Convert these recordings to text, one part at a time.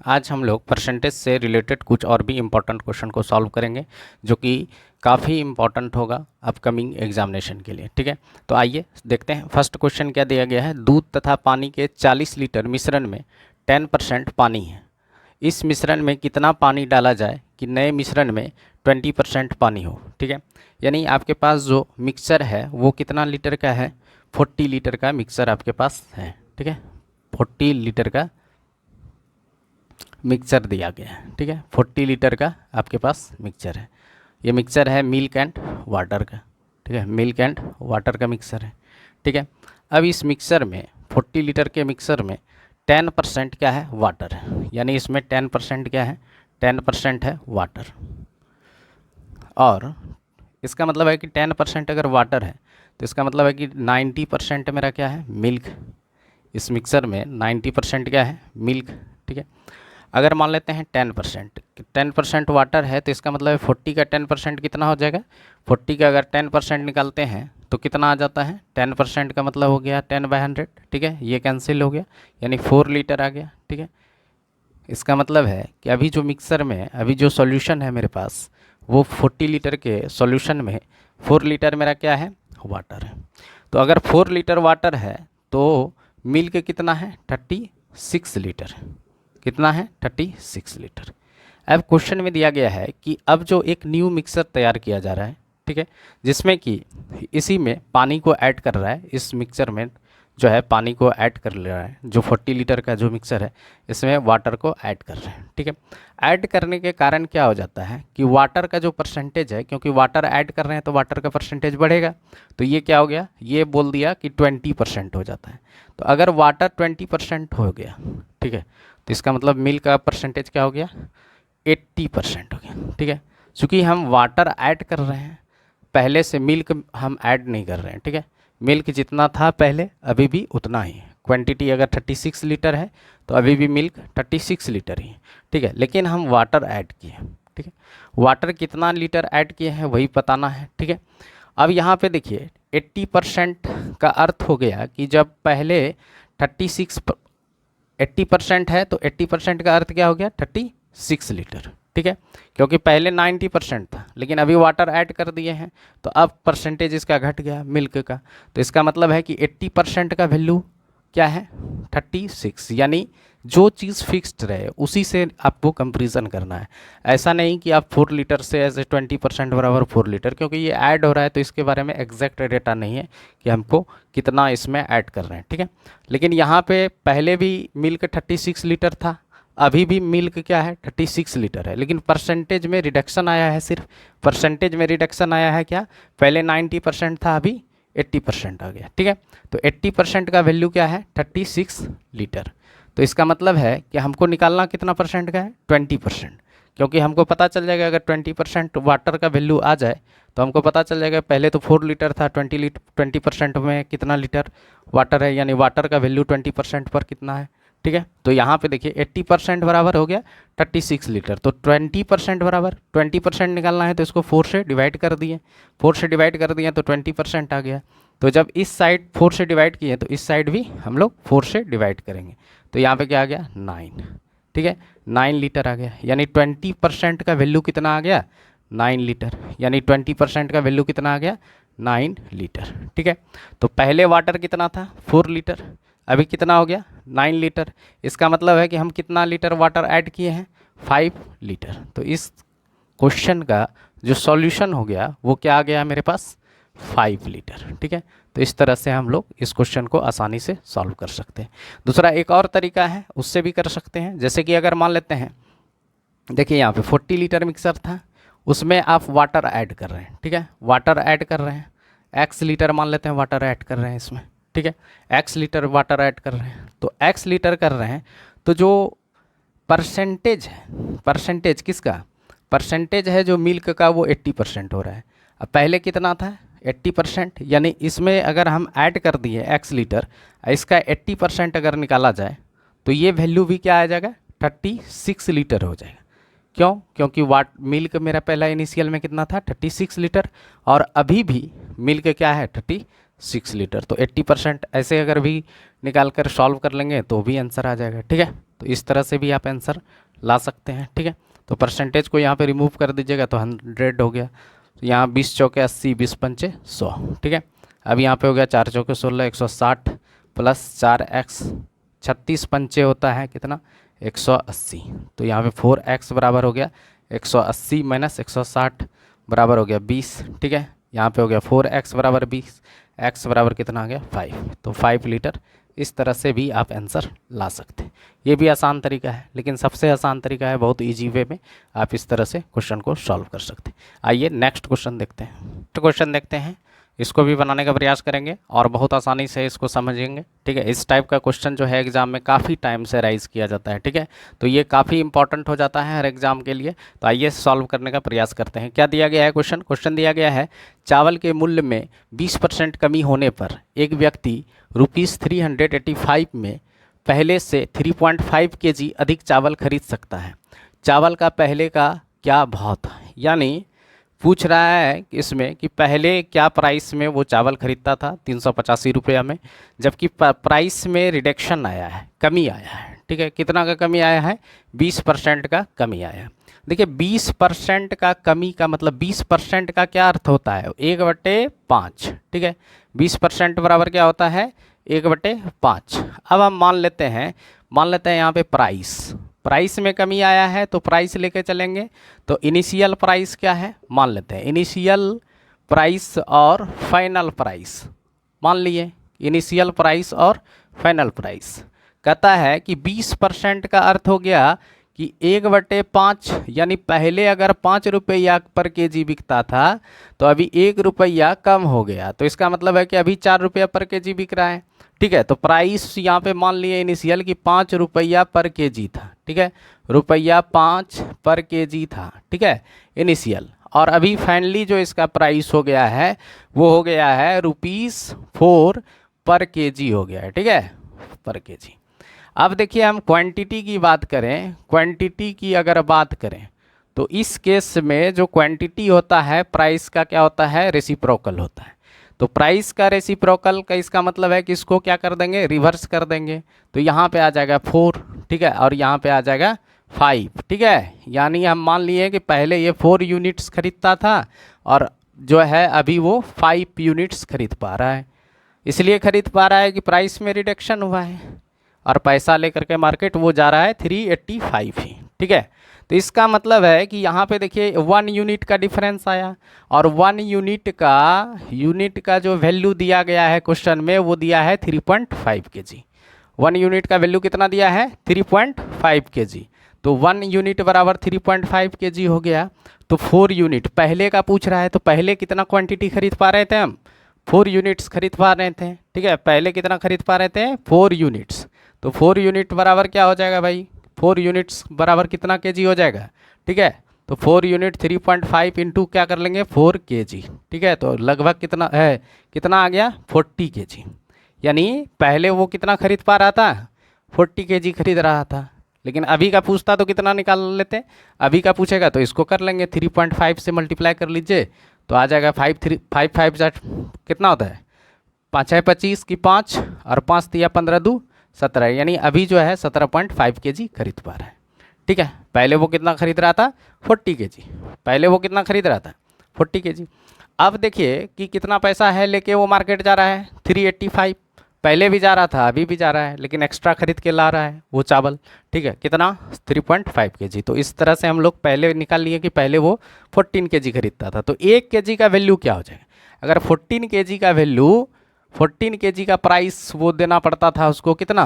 आज हम लोग परसेंटेज से रिलेटेड कुछ और भी इम्पोर्टेंट क्वेश्चन को सॉल्व करेंगे जो कि काफ़ी इम्पोर्टेंट होगा अपकमिंग एग्जामिनेशन के लिए। ठीक है, तो आइए देखते हैं। फर्स्ट क्वेश्चन क्या दिया गया है, दूध तथा पानी के 40 लीटर मिश्रण में 10% पानी है। इस मिश्रण में कितना पानी डाला जाए कि नए मिश्रण में 20% पानी हो। ठीक है, यानी आपके पास जो मिक्सचर है वो कितना लीटर का है, 40 लीटर का मिक्सचर आपके पास है। ठीक है, 40 लीटर का मिक्सचर दिया गया है। ठीक है, 40 लीटर का आपके पास मिक्सचर है। ये मिक्सचर है मिल्क एंड वाटर का। ठीक है, मिल्क एंड वाटर का मिक्सचर है। ठीक है, अब इस मिक्सचर में 40 लीटर के मिक्सचर में 10% क्या है, वाटर है। यानी इसमें 10% क्या है, 10% है वाटर। और इसका मतलब है कि 10% अगर वाटर है तो इसका मतलब है कि 90% मेरा क्या है, मिल्क। इस मिक्सर में 90% क्या है, मिल्क। ठीक है, अगर मान लेते हैं 10% वाटर है तो इसका मतलब है 40 का 10% कितना हो जाएगा, 40 का अगर 10% निकालते हैं तो कितना आ जाता है, 10% का मतलब हो गया 10/100। ठीक है, ये कैंसिल हो गया, यानी 4 लीटर आ गया। ठीक है, इसका मतलब है कि अभी जो मिक्सर में अभी जो सॉल्यूशन है मेरे पास वो 40 लीटर के सॉल्यूशन में 4 लीटर मेरा क्या है, वाटर है। तो अगर 4 लीटर वाटर है तो मिल्क कितना है, 36 लीटर। कितना है, 36 लीटर। अब क्वेश्चन में दिया गया है कि अब जो एक न्यू मिक्सर तैयार किया जा रहा है, ठीक है, जिसमें कि इसी में पानी को ऐड कर रहा है, इस मिक्सर में जो है पानी को ऐड कर ले रहा है, जो 40 लीटर का जो मिक्सर है इसमें वाटर को ऐड कर रहे हैं। ठीक है, ऐड करने के कारण क्या हो जाता है कि वाटर का जो परसेंटेज है, क्योंकि वाटर ऐड कर रहे हैं तो वाटर का परसेंटेज बढ़ेगा, तो ये क्या हो गया, ये बोल दिया कि 20% हो जाता है। तो अगर वाटर 20% हो गया, ठीक है, तो इसका मतलब मिल्क का परसेंटेज क्या हो गया, 80% हो गया। ठीक है, चूँकि हम वाटर ऐड कर रहे हैं, पहले से मिल्क हम ऐड नहीं कर रहे हैं। ठीक है, मिल्क जितना था पहले अभी भी उतना ही है। क्वांटिटी अगर 36 लीटर है तो अभी भी मिल्क 36 लीटर ही है। ठीक है, लेकिन हम वाटर ऐड किए। ठीक है, वाटर कितना लीटर ऐड किए हैं वही बताना है। ठीक है, अब यहाँ पे देखिए 80% का अर्थ हो गया कि जब पहले 80% है तो 80% का अर्थ क्या हो गया, 36 लीटर। ठीक है, क्योंकि पहले 90% था लेकिन अभी वाटर ऐड कर दिए हैं तो अब परसेंटेज इसका घट गया मिल्क का। तो इसका मतलब है कि 80% का वैल्यू क्या है, 36। यानी जो चीज़ फिक्स्ड रहे उसी से आपको कंपेरिजन करना है। ऐसा नहीं कि आप 4 लीटर से ऐसे 20% बराबर 4 लीटर, क्योंकि ये ऐड हो रहा है तो इसके बारे में एग्जैक्ट डेटा नहीं है कि हमको कितना इसमें ऐड कर रहे हैं। ठीक है, लेकिन यहाँ पे पहले भी मिल्क 36 लीटर था, अभी भी मिल्क क्या है, 36 लीटर है, लेकिन परसेंटेज में रिडक्शन आया है। सिर्फ परसेंटेज में रिडक्शन आया है, क्या, पहले 90% था अभी 80% आ गया। ठीक है, तो 80% का वैल्यू क्या है, 36 लीटर। तो इसका मतलब है कि हमको निकालना कितना परसेंट का है, 20%। क्योंकि हमको पता चल जाएगा अगर 20% वाटर का वैल्यू आ जाए तो हमको पता चल जाएगा पहले तो 4 लीटर था, 20% में कितना लीटर वाटर है, यानी वाटर का वैल्यू 20% पर कितना है। ठीक है, तो यहाँ पे देखिए 80% बराबर हो गया 36 लीटर, तो 20% बराबर 20% निकालना है तो इसको 4 से डिवाइड कर दिए, 4 से डिवाइड कर दिए तो 20% आ गया। तो जब इस साइड 4 से डिवाइड किए तो इस साइड भी हम लोग 4 से डिवाइड करेंगे, तो यहाँ पे क्या आ गया, 9। ठीक है, 9 लीटर आ गया, यानी 20% का वैल्यू कितना आ गया, 9 लीटर। यानी 20% का वैल्यू कितना आ गया, 9 लीटर। ठीक है, तो पहले वाटर कितना था, 4 लीटर, अभी कितना हो गया, 9 लीटर। इसका मतलब है कि हम कितना लीटर वाटर ऐड किए हैं, 5 लीटर। तो इस क्वेश्चन का जो सॉल्यूशन हो गया वो क्या आ गया मेरे पास, 5 लीटर। ठीक है, तो इस तरह से हम लोग इस क्वेश्चन को आसानी से सॉल्व कर सकते हैं। दूसरा एक और तरीका है, उससे भी कर सकते हैं। जैसे कि अगर मान लेते हैं, देखिए यहाँ पे 40 लीटर मिक्सर था, उसमें आप वाटर ऐड कर रहे हैं। ठीक है, वाटर ऐड कर रहे हैं, x लीटर मान लेते हैं वाटर ऐड कर रहे हैं इसमें। ठीक है, x लीटर वाटर ऐड कर रहे हैं, तो x लीटर कर रहे हैं तो जो परसेंटेज है, परसेंटेज किसका, परसेंटेज है जो मिल्क का वो 80% हो रहा है। अब पहले कितना था, 80%, यानी इसमें अगर हम ऐड कर दिए x लीटर, इसका 80% अगर निकाला जाए तो ये वैल्यू भी क्या आ जाएगा, 36 लीटर हो जाएगा। क्यों, क्योंकि मिल्क मेरा पहला इनिशियल में कितना था, 36 लीटर, और अभी भी मिल्क क्या है, 36 लीटर। तो 80% ऐसे अगर भी निकाल कर सॉल्व कर लेंगे तो भी आंसर आ जाएगा। ठीक है। तो इस तरह से भी आप आंसर ला सकते हैं, ठीक है। तो परसेंटेज को यहाँ पे रिमूव कर दीजिएगा तो 100 हो गया। तो यहाँ 20 चौके 80, 20 पंचे 100, ठीक है। अब यहाँ पे हो गया 4 चौके 16, 160 प्लस 4x 36 पंचे होता है कितना 180। तो यहाँ पे 4x बराबर हो गया 180 माइनस 160 बराबर हो गया 20, ठीक है। यहाँ पे हो गया 4x बराबर 20, x बराबर कितना आ गया 5। तो 5 लीटर। इस तरह से भी आप आंसर ला सकते हैं। ये भी आसान तरीका है, लेकिन सबसे आसान तरीका है, बहुत इजी वे में आप इस तरह से क्वेश्चन को सॉल्व कर सकते हैं। आइए नेक्स्ट क्वेश्चन देखते हैं। नेक्स्ट क्वेश्चन देखते हैं, इसको भी बनाने का प्रयास करेंगे और बहुत आसानी से इसको समझेंगे, ठीक है। इस टाइप का क्वेश्चन जो है एग्जाम में काफ़ी टाइम से राइज किया जाता है, ठीक है। तो ये काफ़ी इंपॉर्टेंट हो जाता है हर एग्जाम के लिए। तो आइए सॉल्व करने का प्रयास करते हैं। क्या दिया गया है क्वेश्चन दिया गया है, चावल के मूल्य में 20% कमी होने पर एक व्यक्ति ₹385 में पहले से 3.5 kg अधिक चावल खरीद सकता है। चावल का पहले का क्या भाव था, यानी पूछ रहा है इसमें कि पहले क्या प्राइस में वो चावल खरीदता था 385 रुपया में, जबकि प्राइस में रिडक्शन आया है, कमी आया है, ठीक है। कितना का कमी आया है, 20% का कमी आया है। देखिए 20% का कमी का मतलब 20% का क्या अर्थ होता है, 1/5, ठीक है। 20% बराबर क्या होता है, 1/5। अब हम मान लेते हैं यहाँ पे प्राइस में कमी आया है तो प्राइस लेके चलेंगे। तो इनिशियल प्राइस क्या है, मान लेते हैं इनिशियल प्राइस और फाइनल प्राइस। मान लिए इनिशियल प्राइस और फाइनल प्राइस कहता है कि 20% का अर्थ हो गया कि 1/5, यानी पहले अगर 5 रुपया पर केजी बिकता था तो अभी 1 रुपया कम हो गया। तो इसका मतलब है कि अभी 4 रुपया पर केजी बिक रहा है, ठीक है। तो प्राइस यहाँ पे मान लिए इनिशियल की 5 रुपया पर केजी था, ठीक है, ₹5 पर केजी था, ठीक है, इनिशियल। और अभी फाइनली जो इसका प्राइस हो गया है वो हो गया है ₹4 पर केजी हो गया है, ठीक है, पर केजी। अब देखिए हम क्वांटिटी की बात करें, क्वांटिटी की अगर बात करें तो इस केस में जो क्वांटिटी होता है प्राइस का क्या होता है, रेसिप्रोकल होता है। तो प्राइस का रेसिप्रोकल का इसका मतलब है कि इसको क्या कर देंगे, रिवर्स कर देंगे। तो यहाँ पे आ जाएगा 4, ठीक है, और यहाँ पे आ जाएगा 5, ठीक है। यानी हम मान लिए कि पहले ये 4 यूनिट्स खरीदता था और जो है अभी वो 5 यूनिट्स खरीद पा रहा है। इसलिए खरीद पा रहा है कि प्राइस में रिडक्शन हुआ है और पैसा लेकर के मार्केट वो जा रहा है 385 ही, ठीक है। तो इसका मतलब है कि यहाँ पे देखिए 1 यूनिट का डिफरेंस आया और 1 यूनिट का जो वैल्यू दिया गया है क्वेश्चन में वो दिया है 3.5 kg। 1 यूनिट का वैल्यू कितना दिया है, 3.5 kg। तो 1 यूनिट बराबर 3.5 kg हो गया। तो 4 यूनिट पहले का पूछ रहा है, तो पहले कितना क्वांटिटी खरीद पा रहे थे हम, 4 यूनिट्स खरीद पा रहे थे, ठीक है। पहले कितना खरीद पा रहे थे, 4 यूनिट्स। तो 4 यूनिट बराबर क्या हो जाएगा भाई, 4 यूनिट्स बराबर कितना केजी हो जाएगा, ठीक है। तो 4 यूनिट 3.5 इंटू क्या कर लेंगे 4 kg, ठीक है। तो लगभग कितना है, कितना आ गया 40 kg। यानी पहले वो कितना खरीद पा रहा था, 40 kg खरीद रहा था। लेकिन अभी का पूछता तो कितना निकाल लेते, अभी का पूछेगा तो इसको कर लेंगे 3.5 से मल्टीप्लाई कर लीजिए तो आ जाएगा 5 कितना होता है, 5 है 25 की 5 और 5 दिया 15 2 17, यानी अभी जो है 17.5 kg खरीद पा रहा है, ठीक है। पहले वो कितना खरीद रहा था 40 kg, पहले वो कितना खरीद रहा था 40 kg। अब देखिए कि कितना पैसा है लेके वो मार्केट जा रहा है 385, पहले भी जा रहा था अभी भी जा रहा है, लेकिन एक्स्ट्रा खरीद के ला रहा है वो चावल, ठीक है, कितना 3.5 kg। तो इस तरह से हम लोग पहले निकाल लिए कि पहले वो 14 kg खरीदता था। तो 1 kg का वैल्यू क्या हो जाएगा, अगर 14 kg का वैल्यू, 14 kg का प्राइस वो देना पड़ता था उसको कितना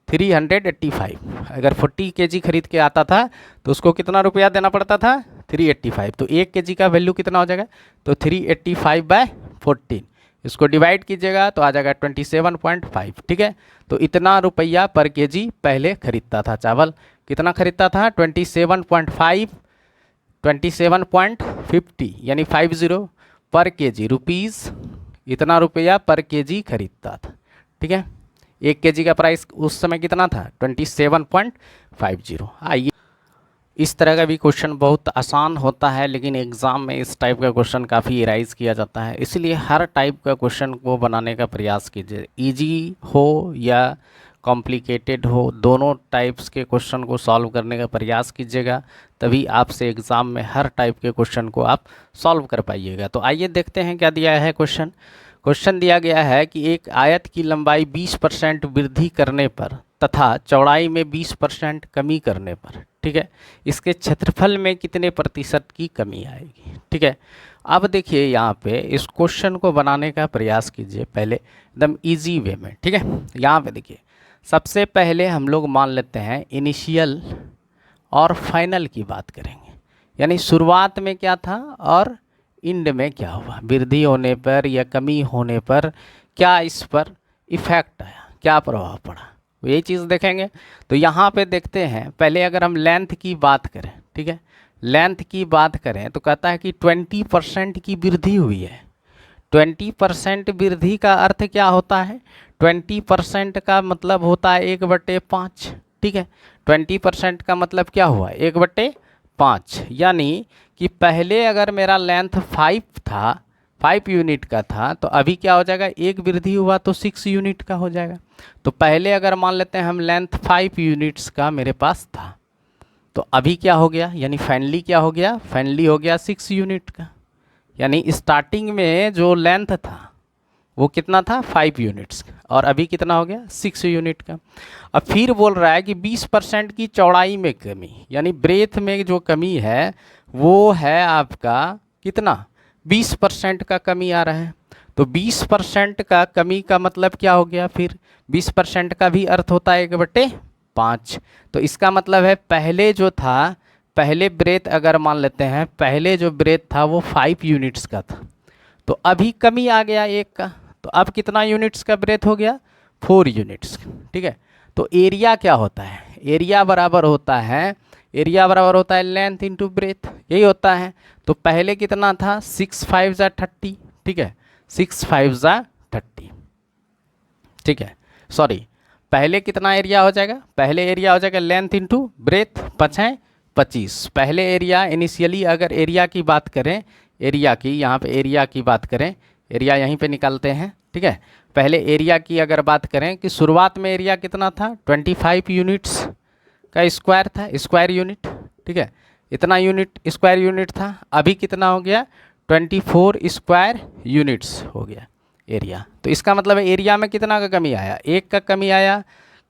385। अगर 40 kg खरीद के आता था तो उसको कितना रुपया देना पड़ता था 385। तो 1 kg का वैल्यू कितना हो जाएगा, तो 385/14, इसको डिवाइड कीजिएगा तो आ जाएगा 27.5, ठीक है। तो इतना रुपया पर केजी पहले खरीदता था चावल, कितना खरीदता था 27.5, 27.50 यानी 50 पर केजी, रुपीज़ इतना रुपया पर केजी खरीदता था, ठीक है। 1 kg का प्राइस उस समय कितना था 27.50। आइए इस तरह का भी क्वेश्चन बहुत आसान होता है, लेकिन एग्ज़ाम में इस टाइप का क्वेश्चन काफ़ी राइज किया जाता है, इसलिए हर टाइप का क्वेश्चन को बनाने का प्रयास कीजिए, इजी हो या कॉम्प्लिकेटेड हो, दोनों टाइप्स के क्वेश्चन को सॉल्व करने का प्रयास कीजिएगा, तभी आपसे एग्ज़ाम में हर टाइप के क्वेश्चन को आप सॉल्व कर पाइएगा। तो आइए देखते हैं क्या दिया है क्वेश्चन। क्वेश्चन दिया गया है कि एक आयत की लंबाई 20% वृद्धि करने पर तथा चौड़ाई में 20% कमी करने पर, ठीक है, इसके क्षेत्रफल में कितने प्रतिशत की कमी आएगी। ठीक है, अब देखिए यहाँ पे इस क्वेश्चन को बनाने का प्रयास कीजिए पहले एकदम इजी वे में। ठीक है, यहाँ पे देखिए सबसे पहले हम लोग मान लेते हैं इनिशियल और फाइनल की बात करेंगे, यानी शुरुआत में क्या था और इंड में क्या हुआ, वृद्धि होने पर या कमी होने पर क्या इस पर इफ़ेक्ट आया, क्या प्रभाव पड़ा, यही चीज़ देखेंगे। तो यहाँ पे देखते हैं पहले अगर हम लेंथ की बात करें, ठीक है, लेंथ की बात करें तो कहता है कि 20% की वृद्धि हुई है। 20% वृद्धि का अर्थ क्या होता है, 20% का मतलब होता है 1/5। ठीक है, 20% का मतलब क्या हुआ, 1/5, यानी कि पहले अगर मेरा लेंथ 5 था, 5 यूनिट का था, तो अभी क्या हो जाएगा, एक वृद्धि हुआ तो 6 यूनिट का हो जाएगा। तो पहले अगर मान लेते हैं हम लेंथ 5 यूनिट्स का मेरे पास था, तो अभी क्या हो गया, यानी फाइनली क्या हो गया, फाइनली हो गया 6 यूनिट का। यानी स्टार्टिंग में जो लेंथ था वो कितना था, 5 यूनिट्स, और अभी कितना हो गया, 6 यूनिट का। अब फिर बोल रहा है कि 20% की चौड़ाई में कमी, यानी ब्रेथ में जो कमी है वो है आपका कितना, 20% का कमी आ रहा है। तो 20% का कमी का मतलब क्या हो गया, फिर 20% का भी अर्थ होता है 1/5। तो इसका मतलब है पहले जो था, पहले ब्रेथ अगर मान लेते हैं, पहले जो ब्रेथ था वो 5 यूनिट्स का था, तो अभी कमी आ गया 1 का, तो अब कितना यूनिट्स का ब्रेथ हो गया, 4 यूनिट्स। ठीक है, तो एरिया क्या होता है, एरिया बराबर होता है, एरिया बराबर होता है लेंथ इंटू ब्रेथ, यही होता है। तो पहले कितना था, 6 5 ज़ा 30, ठीक है, 6 5 ज़ा 30, ठीक है, सॉरी, पहले कितना एरिया हो जाएगा, पहले एरिया हो जाएगा लेंथ इंटू ब्रेथ, 5 है 25। पहले एरिया इनिशियली अगर एरिया की बात करें, एरिया की यहाँ पे एरिया की बात करें, एरिया यहीं पे निकालते हैं। ठीक है, पहले एरिया की अगर बात करें कि शुरुआत में एरिया कितना था, 25 यूनिट्स का स्क्वायर था, स्क्वायर यूनिट। ठीक है, इतना यूनिट स्क्वायर यूनिट था, अभी कितना हो गया, 24 स्क्वायर यूनिट्स हो गया एरिया। तो इसका मतलब है एरिया में कितना का कमी आया, 1 का कमी आया।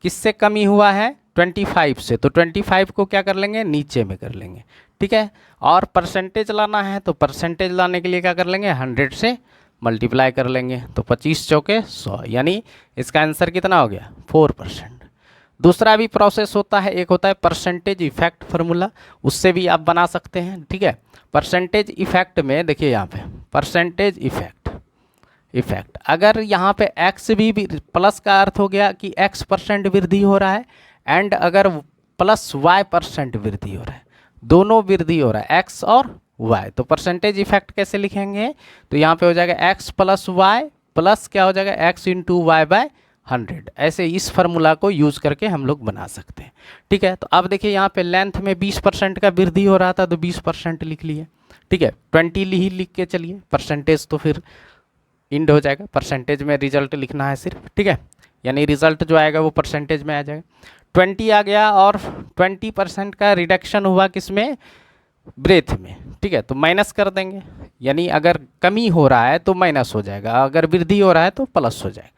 किससे कमी हुआ है, 25 से, तो 25 को क्या कर लेंगे, नीचे में कर लेंगे। ठीक है, और परसेंटेज लाना है तो परसेंटेज लाने के लिए क्या कर लेंगे, 100 से मल्टीप्लाई कर लेंगे, तो 25 चौके 100, यानी इसका आंसर कितना हो गया, 4%। दूसरा भी प्रोसेस होता है, एक होता है परसेंटेज इफेक्ट फार्मूला, उससे भी आप बना सकते हैं। ठीक है, परसेंटेज इफेक्ट में देखिए यहाँ पे परसेंटेज इफेक्ट अगर यहाँ पे x भी प्लस का अर्थ हो गया कि x% वृद्धि हो रहा है, एंड अगर प्लस y% वृद्धि हो रहा है, दोनों वृद्धि हो रहा है x और y, तो परसेंटेज इफेक्ट कैसे लिखेंगे, तो यहाँ पे हो जाएगा x प्लस y प्लस क्या हो जाएगा, x इंटू वाई बाय 100। ऐसे इस फार्मूला को यूज़ करके हम लोग बना सकते हैं। ठीक है, तो अब देखिए यहाँ पे लेंथ में 20% का वृद्धि हो रहा था, तो 20% लिख लिए। ठीक है, 20 ही लिख के चलिए, परसेंटेज तो फिर इंड हो जाएगा, परसेंटेज में रिजल्ट लिखना है सिर्फ। ठीक है, यानी रिजल्ट जो आएगा वो परसेंटेज में आ जाएगा। 20 आ गया और 20% का रिडक्शन हुआ किसमें, ब्रेथ में। ठीक है, तो माइनस कर देंगे, यानी अगर कमी हो रहा है तो माइनस हो जाएगा, अगर वृद्धि हो रहा है तो प्लस हो जाएगा।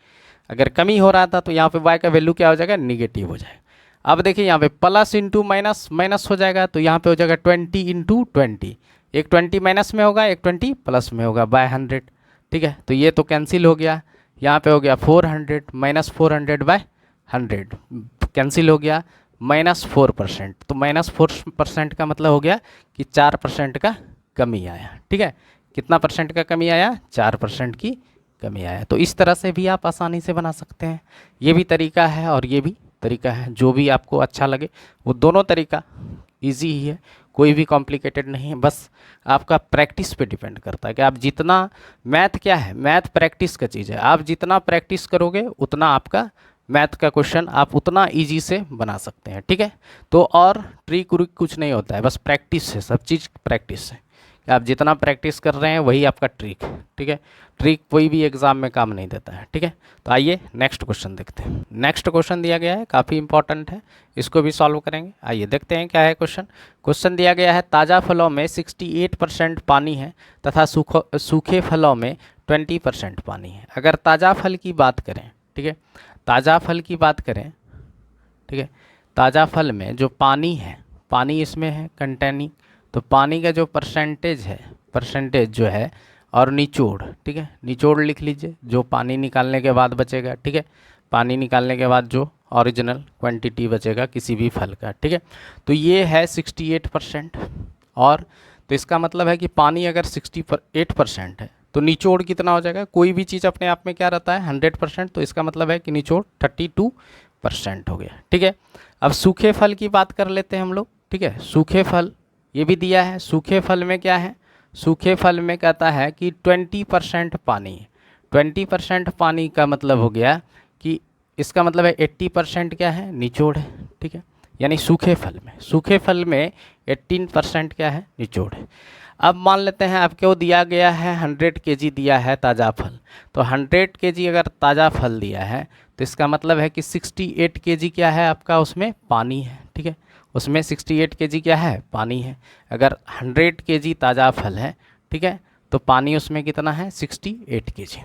अगर कमी हो रहा था तो यहाँ पे y का वैल्यू क्या हो जाएगा, निगेटिव हो जाएगा। अब देखिए यहाँ पे प्लस इंटू माइनस माइनस हो जाएगा, तो यहाँ पे हो जाएगा 20 इंटू 20, एक 20 माइनस में होगा, एक 20 प्लस में होगा बाय 100। ठीक है, तो ये तो कैंसिल हो गया, यहाँ पे हो गया 400 माइनस 400 बाय 100 कैंसिल हो गया, -4%। तो -4% का मतलब हो गया कि 4% का कमी आया। ठीक है, कितना परसेंट का कमी आया, 4% की कमी आया। तो इस तरह से भी आप आसानी से बना सकते हैं, ये भी तरीका है और ये भी तरीका है, जो भी आपको अच्छा लगे। वो दोनों तरीका इजी ही है, कोई भी कॉम्प्लिकेटेड नहीं है, बस आपका प्रैक्टिस पे डिपेंड करता है कि आप जितना, मैथ क्या है, मैथ प्रैक्टिस का चीज़ है, आप जितना प्रैक्टिस करोगे उतना आपका मैथ का क्वेश्चन आप उतना इजी से बना सकते हैं। ठीक है, तो और ट्रिक व्रिक कुछ नहीं होता है, बस प्रैक्टिस है, सब चीज़ प्रैक्टिस है। कि आप जितना प्रैक्टिस कर रहे हैं वही आपका ट्रिक है, ठीक है। ट्रिक कोई भी एग्जाम में काम नहीं देता है, ठीक है। तो आइए नेक्स्ट क्वेश्चन देखते हैं। नेक्स्ट क्वेश्चन दिया गया है, काफ़ी इंपॉर्टेंट है, इसको भी सॉल्व करेंगे। आइए देखते हैं क्या है क्वेश्चन। क्वेश्चन दिया गया है, ताज़ा फलों में 68% पानी है तथा सूखे फलों में 20% पानी है। अगर ताज़ा फल की बात करें, ठीक है, ताज़ा फल की बात करें, ठीक है, ताज़ा फल में जो पानी है, पानी इसमें है कंटेनिंग, तो पानी का जो परसेंटेज जो है, और निचोड़, ठीक है, निचोड़ लिख लीजिए, जो पानी निकालने के बाद बचेगा, ठीक है, पानी निकालने के बाद जो ओरिजिनल क्वांटिटी बचेगा किसी भी फल का, ठीक है। तो ये है 68%, और तो इसका मतलब है कि पानी अगर 68% है तो निचोड़ कितना हो जाएगा। कोई भी चीज़ अपने आप में क्या रहता है 100%, तो इसका मतलब है कि निचोड़ 32% हो गया, ठीक है। अब सूखे फल की बात कर लेते हैं हम लोग, ठीक है। सूखे फल ये भी दिया है, सूखे फल में क्या है, सूखे फल में कहता है कि 20% पानी है। 20% पानी का मतलब हो गया कि इसका मतलब है 80% क्या है, निचोड़ है, ठीक है। यानी सूखे फल में 18% क्या है, निचोड़ है। अब मान लेते हैं आपको दिया गया है 100 kg दिया है ताज़ा फल, तो 100 kg अगर ताज़ा फल दिया है तो इसका मतलब है कि 68 kg क्या है आपका, उसमें पानी है, ठीक है, उसमें 68 kg क्या है, पानी है। अगर 100 kg ताज़ा फल है, ठीक है, तो पानी उसमें कितना है, 68 kg।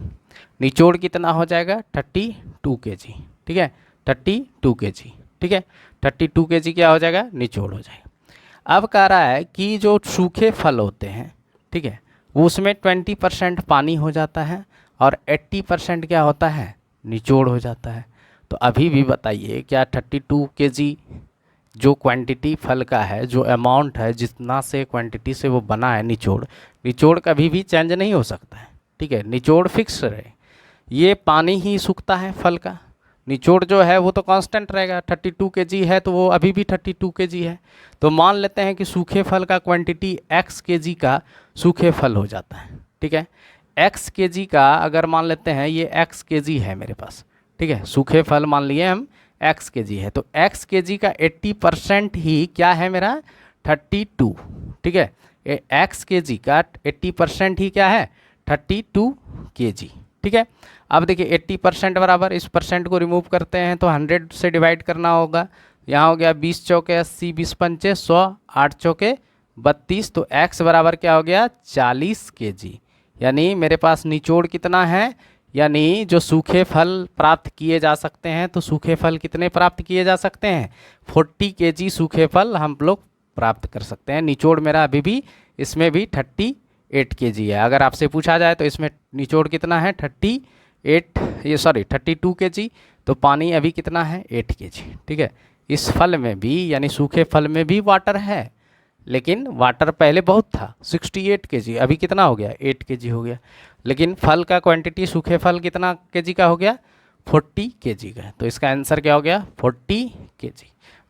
निचोड़ कितना हो जाएगा, 32 kg, ठीक है, 32 kg, ठीक है, 32 kg क्या हो जाएगा, निचोड़ हो जाएगा। अब कह रहा है कि जो सूखे फल होते हैं, ठीक है, वो उसमें 20% पानी हो जाता है और 80% क्या होता है, निचोड़ हो जाता है। तो अभी भी बताइए क्या 32 kg जो क्वांटिटी फल का है, जो अमाउंट है, जितना से क्वांटिटी से वो बना है निचोड़ कभी भी चेंज नहीं हो सकता है, ठीक है, निचोड़ फिक्स रहे। ये पानी ही सूखता है फल का, निचोड़ जो है वो तो कांस्टेंट रहेगा। 32 kg है तो वो अभी भी 32 kg है। तो मान लेते हैं कि सूखे फल का क्वांटिटी x kg का सूखे फल हो जाता है, ठीक है। x kg का अगर मान लेते हैं ये x kg है मेरे पास, ठीक है, सूखे फल मान लिए हम x kg है, तो x kg का 80% ही क्या है मेरा 32, ठीक है, x kg का 80% ही क्या है 32 kg, ठीक है। अब देखिए 80% बराबर, इस परसेंट को रिमूव करते हैं तो 100 से डिवाइड करना होगा। यहाँ हो गया 20 चौके 80, 20 पंचे 100, 8 चौके 32, तो x बराबर क्या हो गया 40 kg। यानी मेरे पास निचोड़ कितना है, यानी जो सूखे फल प्राप्त किए जा सकते हैं, तो सूखे फल कितने प्राप्त किए जा सकते हैं, 40 kg सूखे फल हम लोग प्राप्त कर सकते हैं। निचोड़ मेरा अभी भी इसमें भी 38 kg है। अगर आपसे पूछा जाए तो इसमें निचोड़ कितना है 32 kg, तो पानी अभी कितना है 8 kg, ठीक है। इस फल में भी यानी सूखे फल में भी वाटर है, लेकिन वाटर पहले बहुत था 68 kg, अभी कितना हो गया 8 kg हो गया। लेकिन फल का क्वांटिटी सूखे फल कितना kg का हो गया 40 kg का। तो इसका आंसर क्या हो गया 40 kg।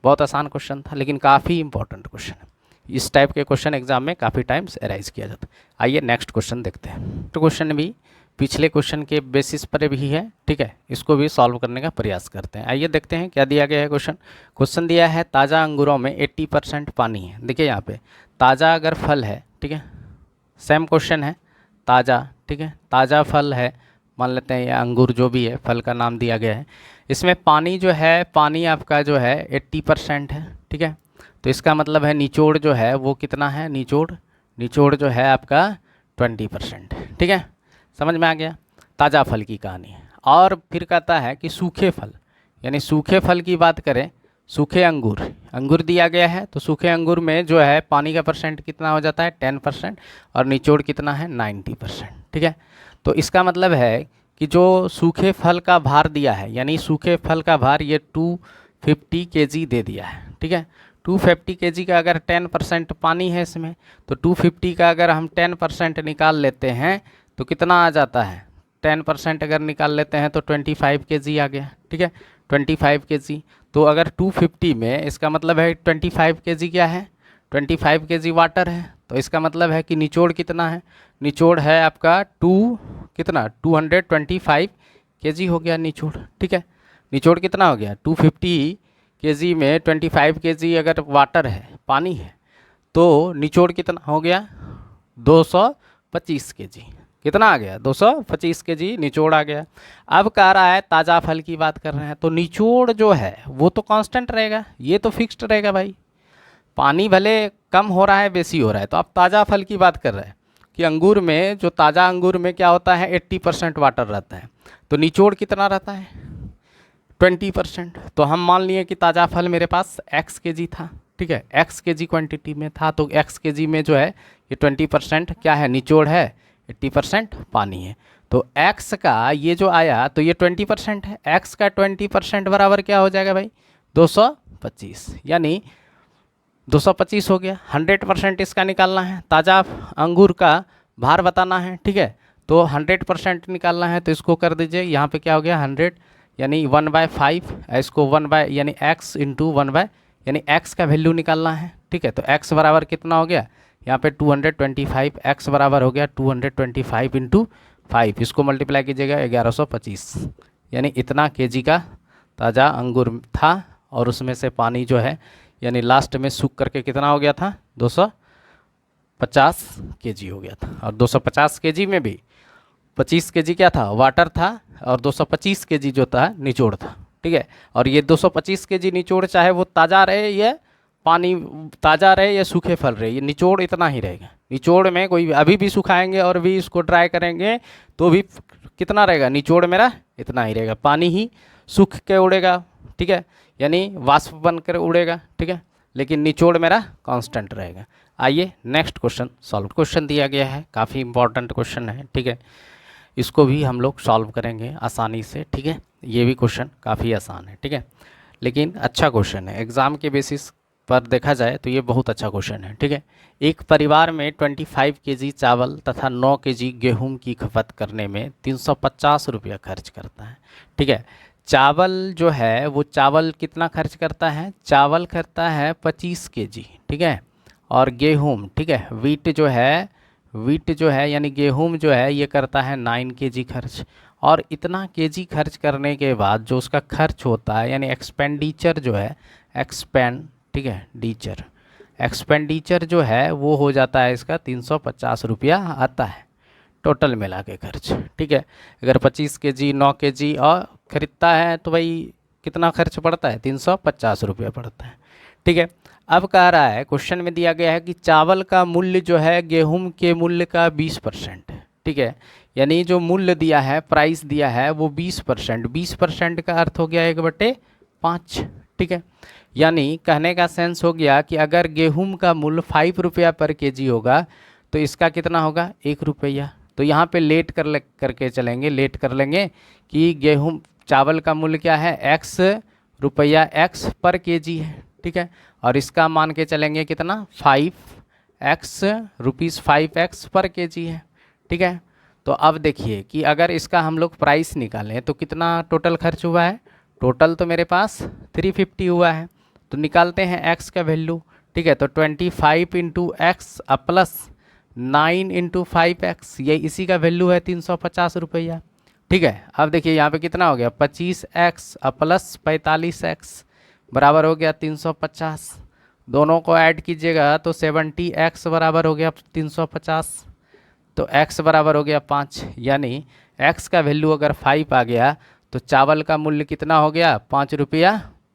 बहुत आसान क्वेश्चन था लेकिन काफ़ी इंपॉर्टेंट क्वेश्चन है। इस टाइप के क्वेश्चन एग्जाम में काफ़ी टाइम्स अराइज किया जाता है। आइए नेक्स्ट क्वेश्चन देखते हैं। तो क्वेश्चन भी पिछले क्वेश्चन के बेसिस पर भी है, ठीक है, इसको भी सॉल्व करने का प्रयास करते हैं। आइए देखते हैं क्या दिया गया है क्वेश्चन दिया है ताज़ा अंगूरों में 80% पानी है। देखिए यहाँ पे ताज़ा अगर फल है, ठीक है, सेम क्वेश्चन है, ताज़ा, ठीक है, ताज़ा फल है, मान लेते हैं या अंगूर जो भी है फल का नाम दिया गया है, इसमें पानी जो है, पानी आपका जो है 80% है, ठीक है। तो इसका मतलब है निचोड़ जो है वो कितना है, निचोड़ जो है आपका 20%, ठीक है, समझ में आ गया। ताज़ा फल की कहानी है। और फिर कहता है कि सूखे फल, यानी सूखे फल की बात करें, सूखे अंगूर दिया गया है, तो सूखे अंगूर में जो है पानी का परसेंट कितना हो जाता है 10% और निचोड़ कितना है 90%, ठीक है। तो इसका मतलब है कि जो सूखे फल का भार दिया है, यानी सूखे फल का भार ये 250 kg दे दिया है, ठीक है। 250 kg का अगर 10% पानी है इसमें, तो 250 का अगर हम 10% निकाल लेते हैं तो कितना आ जाता है, 10% अगर निकाल लेते हैं तो 25 kg आ गया, ठीक है, 25 kg। तो अगर 250 में इसका मतलब है 25 kg क्या है, 25 kg वाटर है, तो इसका मतलब है कि निचोड़ कितना है, निचोड़ है आपका 225 kg हो गया निचोड़, ठीक है। निचोड़ कितना हो गया 250 kg में 25 kg अगर वाटर है, पानी है, तो निचोड़ कितना हो गया 225 केजी। कितना आ गया? 225 केजी निचोड़ आ गया। अब कह रहा है ताज़ा फल की बात कर रहे हैं, तो निचोड़ जो है वो तो कांस्टेंट रहेगा, ये तो फिक्स्ड रहेगा भाई। पानी भले कम हो रहा है बेसी हो रहा है, तो आप ताज़ा फल की बात कर रहे हैं कि अंगूर में, जो ताज़ा अंगूर में क्या होता है, 80% वाटर रहता है, तो निचोड़ कितना रहता है? 20%। तो हम मान लिए कि ताज़ा फल मेरे पास x केजी था, ठीक है, x केजी क्वांटिटी में था, तो x केजी में जो है ये 20% क्या है? निचोड़ है, 80% पानी है। तो x का ये जो आया तो ये 20% है, x का 20% बराबर क्या हो जाएगा भाई? 225, यानी 225 हो गया। 100% इसका निकालना है, ताज़ा अंगूर का भार बताना है, ठीक है, तो 100% निकालना है, तो इसको कर दीजिए, यहाँ पे क्या हो गया? 100 यानी 1/5, इसको 1 यानी x इंटू 1 यानी x का वैल्यू निकालना है, ठीक है। तो x बराबर कितना हो गया? यहाँ पे 225, x बराबर हो गया 225 इंटू 5, इसको मल्टीप्लाई कीजिएगा 1125, यानी इतना केजी का ताज़ा अंगूर था, और उसमें से पानी जो है यानी लास्ट में सूख करके कितना हो गया था? 250 केजी हो गया था। और 250 केजी में भी 25 केजी क्या था? वाटर था, और 225 केजी जो था निचोड़ था, ठीक है। और ये 225 केजी निचोड़, चाहे वो ताज़ा रहे या पानी ताज़ा रहे या सूखे फल रहे, ये निचोड़ इतना ही रहेगा। निचोड़ में कोई अभी भी सुखाएंगे और भी इसको ड्राई करेंगे तो भी कितना रहेगा? निचोड़ मेरा इतना ही रहेगा, पानी ही सूख के उड़ेगा, ठीक है, यानी वाष्प बनकर उड़ेगा, ठीक है, लेकिन निचोड़ मेरा कांस्टेंट रहेगा। आइए नेक्स्ट क्वेश्चन सॉल्व। क्वेश्चन दिया गया है, काफ़ी इंपॉर्टेंट क्वेश्चन है, ठीक है, इसको भी हम लोग सॉल्व करेंगे आसानी से, ठीक है। ये भी क्वेश्चन काफ़ी आसान है, ठीक है, लेकिन अच्छा क्वेश्चन है, एग्ज़ाम के बेसिस पर देखा जाए तो ये बहुत अच्छा क्वेश्चन है, ठीक है। एक परिवार में 25 केजी चावल तथा 9 केजी गेहूं की खपत करने में 350 रुपया खर्च करता है, ठीक है। चावल जो है वो चावल कितना खर्च करता है? चावल करता है 25 केजी, ठीक है, और गेहूं, ठीक है, वीट जो है यानी गेहूं जो है ये करता है 9 केजी खर्च। और इतना केजी खर्च करने के बाद जो उसका खर्च होता है यानी एक्सपेंडिचर जो है, ठीक है, एक्सपेंडिचर जो है वो हो जाता है इसका 350 रुपया आता है टोटल मिला के खर्च, ठीक है। अगर 25 केजी 9 केजी और ख़रीदता है तो भाई कितना खर्च पड़ता है? 350 रुपया पड़ता है, ठीक है। अब कह रहा है, क्वेश्चन में दिया गया है कि चावल का मूल्य जो है गेहूं के मूल्य का 20% है, ठीक है, यानी जो मूल्य दिया है, प्राइस दिया है वो 20%। 20% का अर्थ हो गया 1/5, ठीक है, यानी कहने का सेंस हो गया कि अगर गेहूं का मूल्य 5 रुपया पर केजी होगा तो इसका कितना होगा? 1 रुपया। तो यहाँ पे लेट करके चलेंगे, लेट कर लेंगे कि गेहूं चावल का मूल्य क्या है? रुपया x पर केजी है, ठीक है, और इसका मान के चलेंगे कितना? 5x रुपीज़ 5x पर केजी है, ठीक है। तो अब देखिए कि अगर इसका हम लोग प्राइस निकालें तो कितना टोटल खर्च हुआ है? टोटल तो मेरे पास 350 हुआ है, तो निकालते हैं x का वैल्यू, ठीक है। तो 25 into x plus 9 into 5x, ये इसी का वैल्यू है 350 रुपया, ठीक है। अब देखिए यहाँ पे कितना हो गया? 25x प्लस 45x बराबर हो गया 350। दोनों को ऐड कीजिएगा तो 70x बराबर हो गया 350, तो x बराबर हो गया 5, यानी x का वैल्यू अगर 5 आ गया तो चावल का मूल्य कितना हो गया? 5 रुपया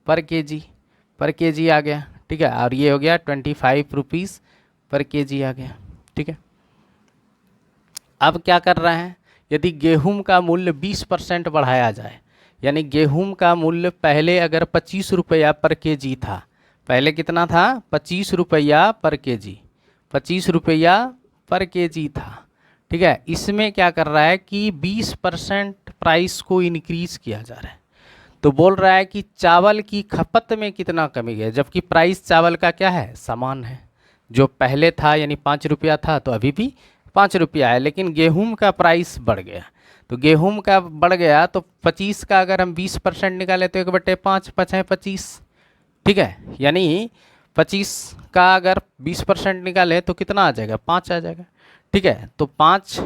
पर केजी आ गया, ठीक है, और ये हो गया 25 रुपीज़ पर केजी आ गया, ठीक है। अब क्या कर रहे हैं? यदि गेहूं का मूल्य 20% बढ़ाया जाए, यानी गेहूं का मूल्य पहले अगर 25 रुपया पर केजी था, पहले कितना था? 25 रुपया पर केजी, 25 रुपया पर केजी था, ठीक है। इसमें क्या कर रहा है कि 20% प्राइस को इनक्रीज़ किया जा रहा है, तो बोल रहा है कि चावल की खपत में कितना कमी है, जबकि प्राइस चावल का क्या है? समान है, जो पहले था यानी 5 रुपया था तो अभी भी 5 रुपया है, लेकिन गेहूं का प्राइस बढ़ गया, तो गेहूं का बढ़ गया तो 25 का अगर हम 20% निकालें तो 1/5, 5 है 25, ठीक है, यानी 25 का अगर 20% निकालें तो कितना आ जाएगा? 5 आ जाएगा, ठीक है। तो 5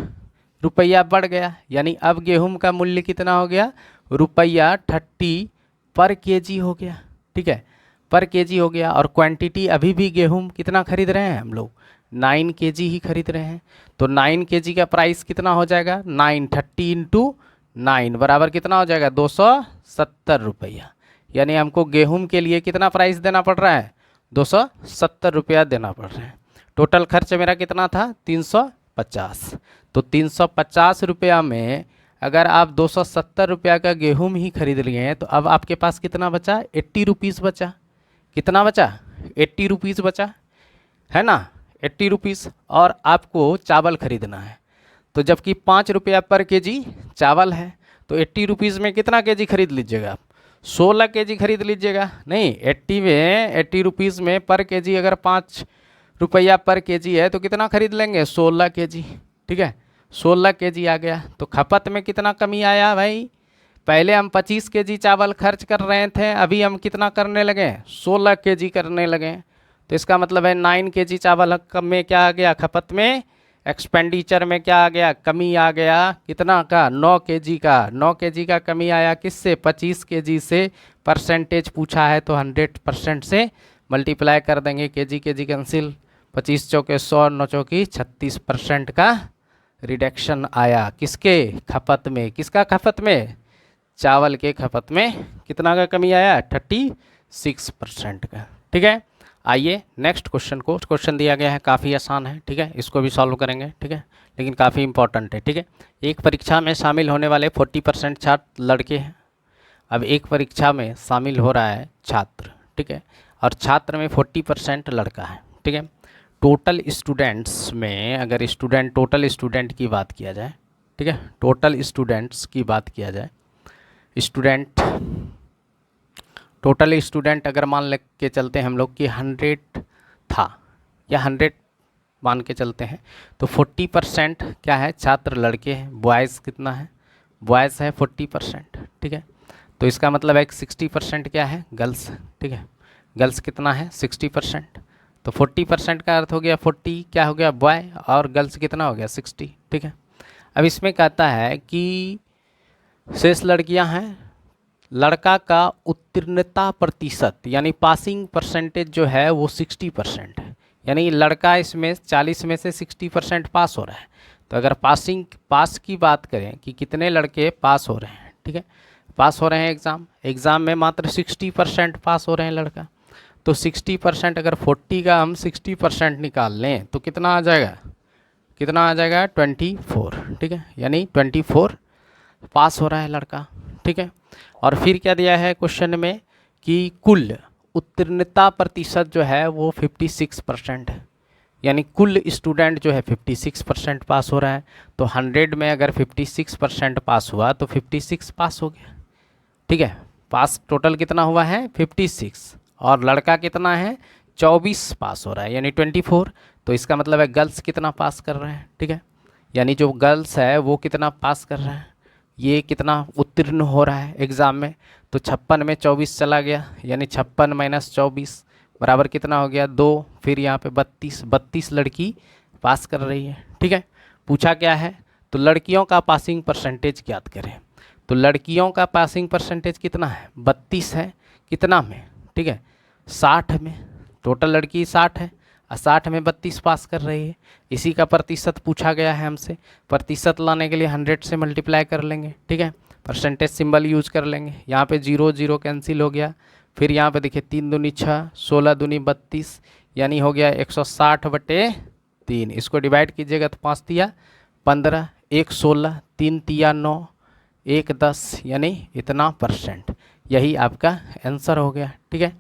रुपया बढ़ गया, यानी अब गेहूं का मूल्य कितना हो गया? ₹30 पर केजी हो गया, ठीक है, पर केजी हो गया। और क्वांटिटी अभी भी गेहूं कितना खरीद रहे हैं हम लोग? 9 केजी ही खरीद रहे हैं, तो 9 केजी का प्राइस कितना हो जाएगा, 930 इंटू 9 बराबर कितना हो जाएगा, 270 रुपया। यानी हमको गेहूं के लिए कितना प्राइस देना पड़ रहा है, 270 रुपया देना पड़ रहा है। टोटल खर्च मेरा कितना था, 350। तो 350 रुपया में अगर आप 270 रुपया का गेहूं ही खरीद लिए हैं, तो अब आपके पास कितना बचा, 80 रुपीज़ बचा। कितना बचा, 80 रुपीज़ बचा, है ना, 80 रुपीज़। और आपको चावल खरीदना है, तो जबकि 5 रुपया पर केजी चावल है, तो 80 रुपीज़ में कितना केजी खरीद लीजिएगा आप, 16 केजी खरीद लीजिएगा। नहीं, 80 रुपीज़ में पर केजी अगर 5 रुपया पर केजी है तो कितना खरीद लेंगे, 16 केजी। ठीक है, 16 केजी आ गया। तो खपत में कितना कमी आया भाई, पहले हम 25 केजी चावल खर्च कर रहे थे, अभी हम कितना करने लगे, 16 केजी करने लगे। तो इसका मतलब है 9 केजी चावल में क्या आ गया, खपत में, एक्सपेंडिचर में क्या आ गया, कमी आ गया। कितना का, 9 केजी का। 9 केजी का कमी आया किससे, 25 केजी से। परसेंटेज पूछा है तो 100% से मल्टीप्लाई कर देंगे, केजी केजी कैंसिल, 25 चौके 100, 9 चौकी 36% का रिडक्शन आया। किसके खपत में, किसका खपत में, चावल के खपत में कितना का कमी आया, 36% का। ठीक है, आइए नेक्स्ट क्वेश्चन को, क्वेश्चन दिया गया है, काफ़ी आसान है। ठीक है, इसको भी सॉल्व करेंगे। ठीक है, लेकिन काफ़ी इंपॉर्टेंट है। ठीक है, एक परीक्षा में शामिल होने वाले 40% छात्र लड़के हैं। अब एक परीक्षा में शामिल हो रहा है छात्र, ठीक है, और छात्र में 40% लड़का है। ठीक है, टोटल स्टूडेंट्स में अगर टोटल स्टूडेंट की बात किया जाए, ठीक है, टोटल स्टूडेंट्स की बात किया जाए, टोटल स्टूडेंट अगर मान ले के चलते हैं हम लोग कि 100 था, या 100 मान के चलते हैं, तो 40% क्या है, छात्र लड़के हैं। बॉयज़ कितना है, बॉयज़ है 40%। ठीक है, तो इसका मतलब है कि 60% क्या है, गर्ल्स। ठीक है, गर्ल्स कितना है, 60%। तो 40% का अर्थ हो गया 40 क्या हो गया, बॉय, और गर्ल्स कितना हो गया, 60। ठीक है, अब इसमें कहता है कि शेष लड़कियां हैं, लड़का का उत्तीर्णता प्रतिशत यानी पासिंग परसेंटेज जो है वो 60% है। यानी लड़का इसमें 40 में से 60% पास हो रहा है। तो अगर पास की बात करें कि कितने लड़के पास हो रहे हैं, ठीक है, पास हो रहे हैं एग्ज़ाम में मात्र 60% पास हो रहे हैं लड़का। तो 60% अगर 40 का हम 60% निकाल लें तो कितना आ जाएगा, 24। ठीक है, यानी 24 पास हो रहा है लड़का। ठीक है, और फिर क्या दिया है क्वेश्चन में कि कुल उत्तीर्णता प्रतिशत जो है वो 56% है। यानी कुल स्टूडेंट जो है 56% पास हो रहा है। तो 100 में अगर 56% पास हुआ तो 56 पास हो गया। ठीक है, पास टोटल कितना हुआ है, 56, और लड़का कितना है, 24 पास हो रहा है, यानी 24। तो इसका मतलब है गर्ल्स कितना पास कर रहे हैं। ठीक है, यानी जो गर्ल्स है वो कितना पास कर रहा है, ये कितना उत्तीर्ण हो रहा है एग्ज़ाम में। तो 56 में 24 चला गया, यानी 56 माइनस 24 बराबर कितना हो गया, 2। फिर यहाँ पे 32 लड़की पास कर रही है। ठीक है, पूछा क्या है, तो लड़कियों का पासिंग परसेंटेज ज्ञात करें। तो लड़कियों का पासिंग परसेंटेज कितना है, 32 है। कितना में, ठीक है, 60 में। टोटल लड़की 60 है और 60 में 32 पास कर रही है। इसी का प्रतिशत पूछा गया है हमसे। प्रतिशत लाने के लिए 100 से मल्टीप्लाई कर लेंगे। ठीक है, परसेंटेज सिंबल यूज कर लेंगे। यहाँ पे 0 0 कैंसिल हो गया। फिर यहाँ पे देखिए 3 दूनी 6, 16 दूनी 32, यानी हो गया 160/3। इसको डिवाइड कीजिएगा तो 5 तिया 15, 1 16, 3 तिया 9, 1 10, यानी इतना %। यही आपका आंसर हो गया। ठीक है,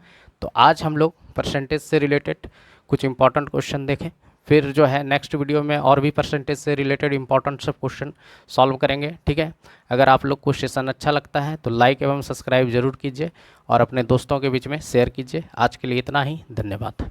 तो आज हम लोग परसेंटेज से रिलेटेड कुछ इंपॉर्टेंट क्वेश्चन देखें, फिर जो है नेक्स्ट वीडियो में और भी परसेंटेज से रिलेटेड इंपॉर्टेंट सब क्वेश्चन सॉल्व करेंगे। ठीक है, अगर आप लोग को सेशन अच्छा लगता है तो लाइक एवं सब्सक्राइब जरूर कीजिए और अपने दोस्तों के बीच में शेयर कीजिए। आज के लिए इतना ही, धन्यवाद।